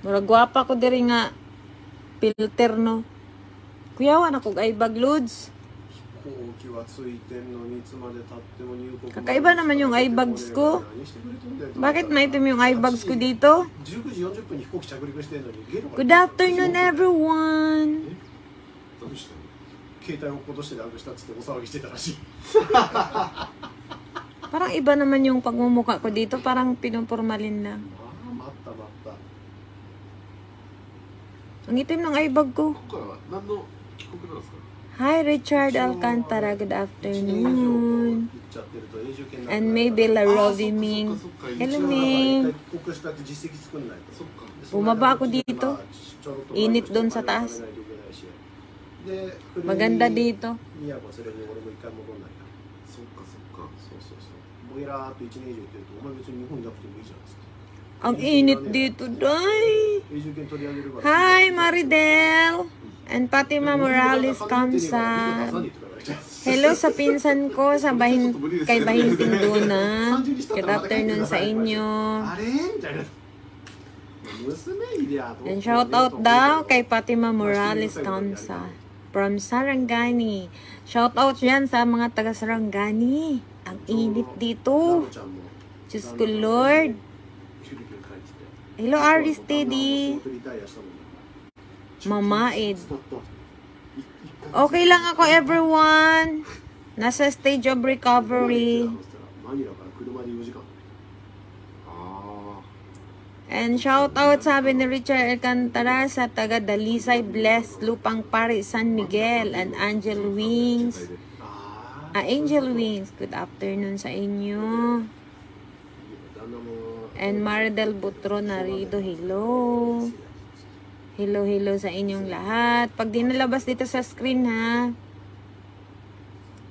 Murag gwapa ko diri nga filter no. Kuyawan ako aibag loads. Kakaiba naman yung eyebags ko. Bakit maitim yung eyebags ko dito? Good afternoon, everyone. Parang iba naman yung pagmumukha ko dito. Parang pinupurmalin lang. Ang itim ng eyebag ko. Hi, Richard Alcantara. Good afternoon. And maybe La Rovi Ming. Hello, Ming. Bumaba ako dito. Init doon sa taas. Maganda dito. Ang init dito, day. Hi, Maridel. And Fatima Morales Kamsa. Hello sa pinsan ko sa kay Bahinting Duna. Good afternoon sa inyo. And shout out daw kay Fatima Morales Kamsa from Sarangani. Shout out yan sa mga taga Sarangani. Ang init dito. Diyos ko Lord. Hello Ari Steady. Mamaid. Okay lang ako, everyone. Nasa stage of recovery. And shout out sabi ni Richard Alcantara sa taga Dalisay, Bless, Lupang Pari, San Miguel, and Angel Wings. Angel Wings, good afternoon sa inyo. And Maridel Butro Narido, hello. Hello, hello sa inyong lahat. Pag di nalabas dito sa screen, ha?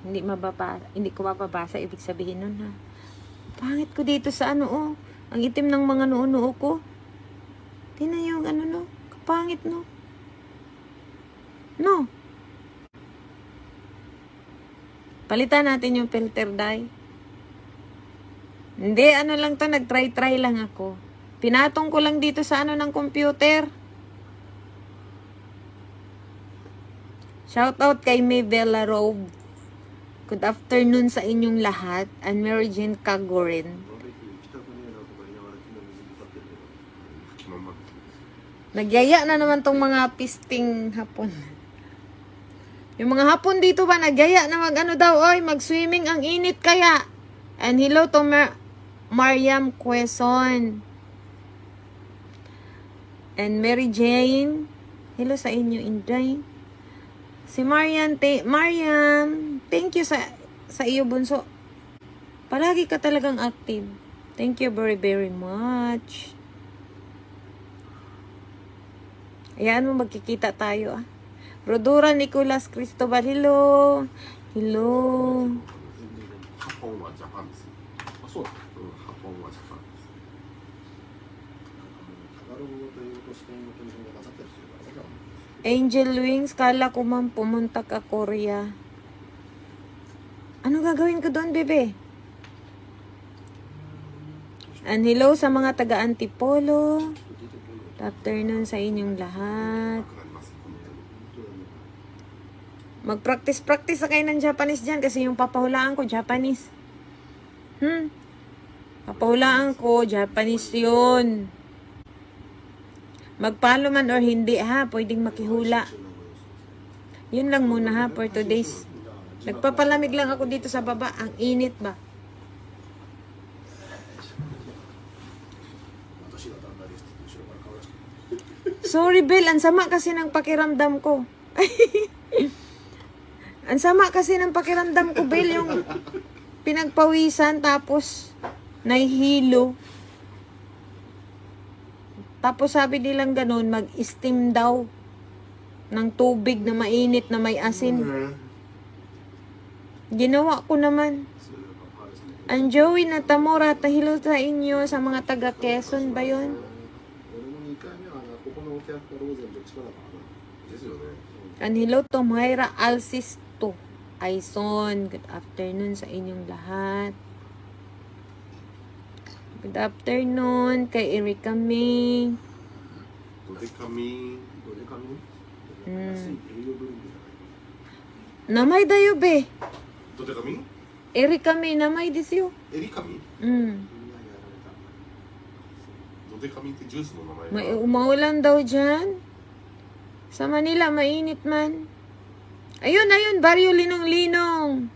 Hindi ko mapapasa. Ibig sabihin nun, ha? Pangit ko dito sa ano, oh. Ang itim ng mga noo-noo ko. Tingnan yung ano, no? Kapangit, no? No? Palitan natin yung filter dye. Hindi, ano lang to. Nag-try lang ako. Pinatong ko lang dito sa ano ng computer. Shout out kay Maybella Robe. Good afternoon sa inyong lahat. And Mary Jane Cagorin. Nagyaya na naman tong mga pisting hapon. Yung mga hapon dito ba, nagyaya na mag-ano daw, oy, mag-swimming, ang init kaya. And hello to Mariam Quezon. And Mary Jane. Hello sa inyo, Inday. Si Mariam, thank you sa iyo, bunso. Palagi ka talagang active. Thank you very, very much. Ayan mo, magkikita tayo, ah. Rodora Nicolas Cristobal, hello. Hello. Angel Wings, kala ko man pumunta ka Korea. Ano gagawin ko doon, bebe? And hello sa mga taga Antipolo. Good afternoon sa inyong lahat. Mag-practice na kayo ng Japanese dyan kasi yung papahulaan ko, Japanese. Papahulaan ko, Japanese yun. Magpalo man or hindi, ha? Pwedeng makihula. Yun lang muna, ha? For today's. Nagpapalamig lang ako dito sa baba. Ang init ba? Sorry, Bel. Ang sama kasi ng pakiramdam ko. Ang sama kasi ng pakiramdam ko, Bel. Yung pinagpawisan tapos nahihilo. Tapos sabi nilang ganun, mag-steam daw ng tubig na mainit na may asin. Ginawa ko naman. Ang Joey na Tamora, tahilo sa inyo sa mga taga Quezon ba yun? And hello to Mayra Alcisto Aison. Good afternoon sa inyong lahat. Good afternoon kay Erika Ming. ドデカミン安い栄養ドリンクじゃない名前だよべ。ドデカミンエリカミ名前ですよ。エリカミン Hmm. みんなやられたドデカミンってジュースの名前 May umaulan daw dyan. Sa Manila, mainit man. Ayun, ayun, Baryo Linong-Linong.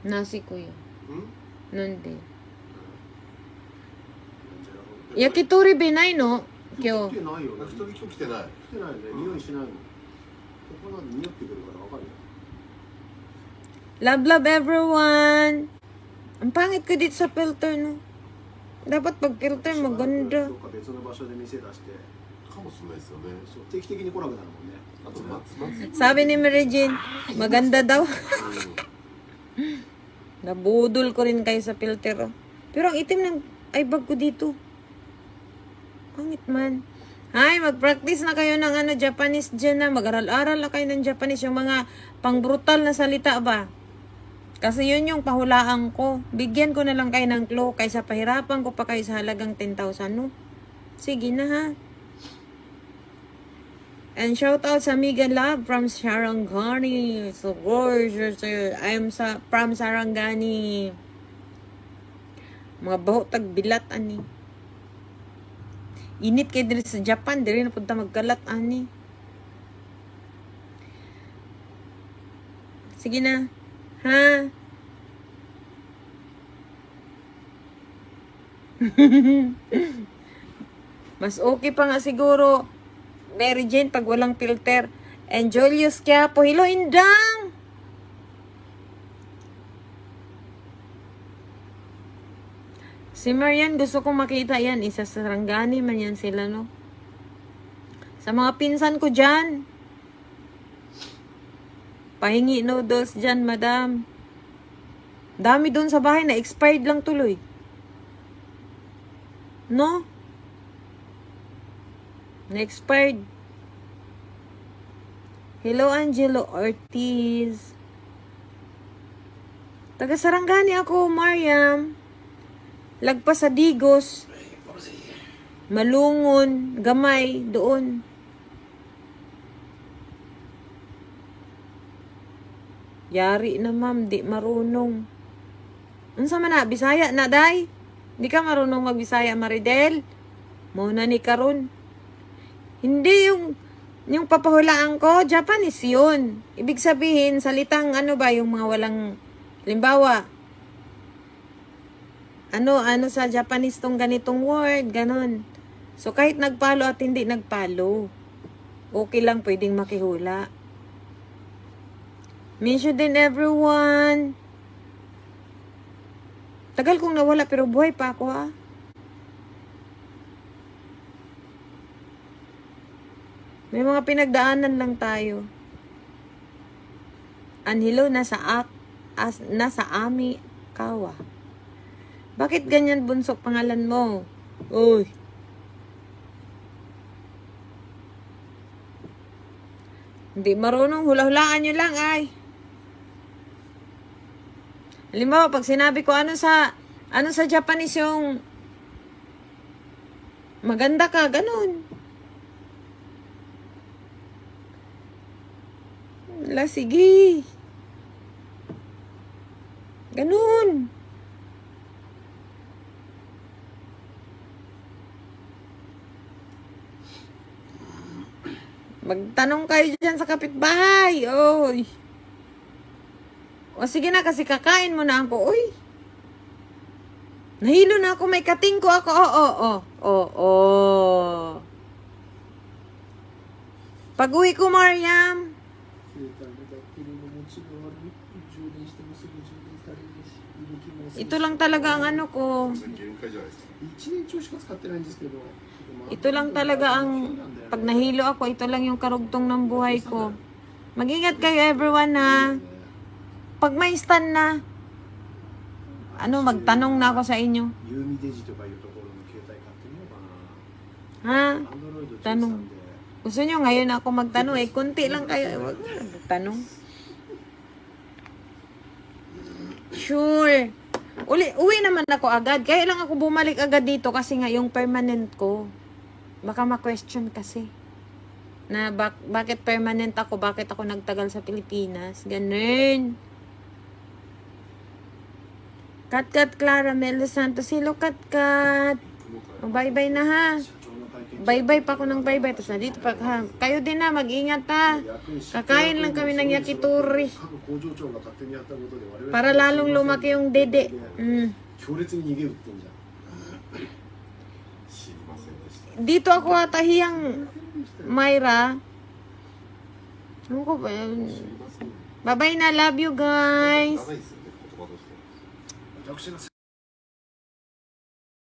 Nasi ko yun. うん Nun din. なんじゃらほ Yakitori benay, no? 今 Kyo. 日来てないよね。一人今日来てない来てないね。匂いしないの。ここなんで匂ってくるからわかるよ。 Love, love everyone. Ang pangit ko dito sa filter, no? Dapat pag filter, maganda. どっか別の場所で店出して、かもしれないですよねそう定期的に来なくなるもんね。あと松 Sabi ni Mary Jane, maganda daw. Nabudol ko rin kayo sa filter, oh. Pero ang itim ng eyebag ko dito. Pangit man. Ay, mag-practice na kayo ng ano, Japanese dyan na. Mag-aral-aral na kayo ng Japanese. Yung mga pang-brutal na salita ba? Kasi yun yung pahulaan ko. Bigyan ko na lang kayo ng clue kaysa pahirapan ko pa kayo sa halagang 10,000, no? Sige na, ha? And shout out sa Amiga Love from Sarangani. So gorgeous. I'm from Sarangani. Mga bahutag bilat, ani. Init kayo dito sa Japan. Diri na punta magkalat, ani. Sige na. Ha? Mas okay pa nga siguro, Mary Jane, pag walang filter. And Julius Quiapo, hello, Indang! Si Marian, gusto kong makita yan. Isa sa Sarangani man yan sila, no? Sa mga pinsan ko dyan. Pahingi noodles dyan, madam. Dami doon sa bahay na expired lang tuloy. No? Na-expired. Hello, Angelo Ortiz. Taga Sarangani ako, Mariam. Lagpas sa Digos. Malungon, Gamay, doon. Yari na, ma'am, di marunong. Unsa man na, Bisaya na, day? Di ka marunong magbisaya, Maridel? Muna ni karon. Hindi yung papahulaan ko, Japanese yun. Ibig sabihin, salitang ano ba, yung mga walang, limbawa, ano sa Japanese tong ganitong word, ganon. So, kahit nagpalo at hindi nagpalo, okay lang pwedeng makihula. Miss you din, everyone. Tagal kong nawala, pero buhay pa ako, ha? May mga pinagdaanan lang tayo. Anhilo, nasa Ami, Kawa. Bakit ganyan, bunsok, pangalan mo? Uy. Hindi marunong, hula-hulaan nyo lang, ay. Halimbawa, pag sinabi ko ano sa Japanese yung maganda ka, ganun. Wala, sige. Ganun. Magtanong kayo dyan sa kapitbahay. Oy. O sige na, kasi kakain mo na ako. Uy. Nahilo na ako. May kating ko ako. Oo. Pag-uwi ko, Mariam. Ito lang talaga ang ano ko. Ito lang talaga ang pag nahilo ako, ito lang yung karugtong ng buhay ko. Mag-ingat kayo, everyone, ha. Pag may stand na, magtanong na ako sa inyo. Ha? Tanong. Gusto nyo ngayon ako magtanong, kunti lang kayo. Huwag na magtanong. Sure. Uwi naman ako agad. Kaya lang ako bumalik agad dito kasi nga yung permanent ko. Baka ma-question kasi. Na bakit permanent ako? Bakit ako nagtagal sa Pilipinas? Ganun. Kat Clara Melo Santos. Hello, Kat. Oh, bye-bye na ha. Bye-bye pa ako ng bye-bye. Tapos na dito pa ha. Kayo din na, mag-ingat ha. Kakain lang kami ng yakitori. Para lalong lumaki yung dede. 強烈に逃げるって言うんじゃん。 Dito ako atahiyang Myra. Ano ko ba yun? Bye-bye na. Love you guys. 私が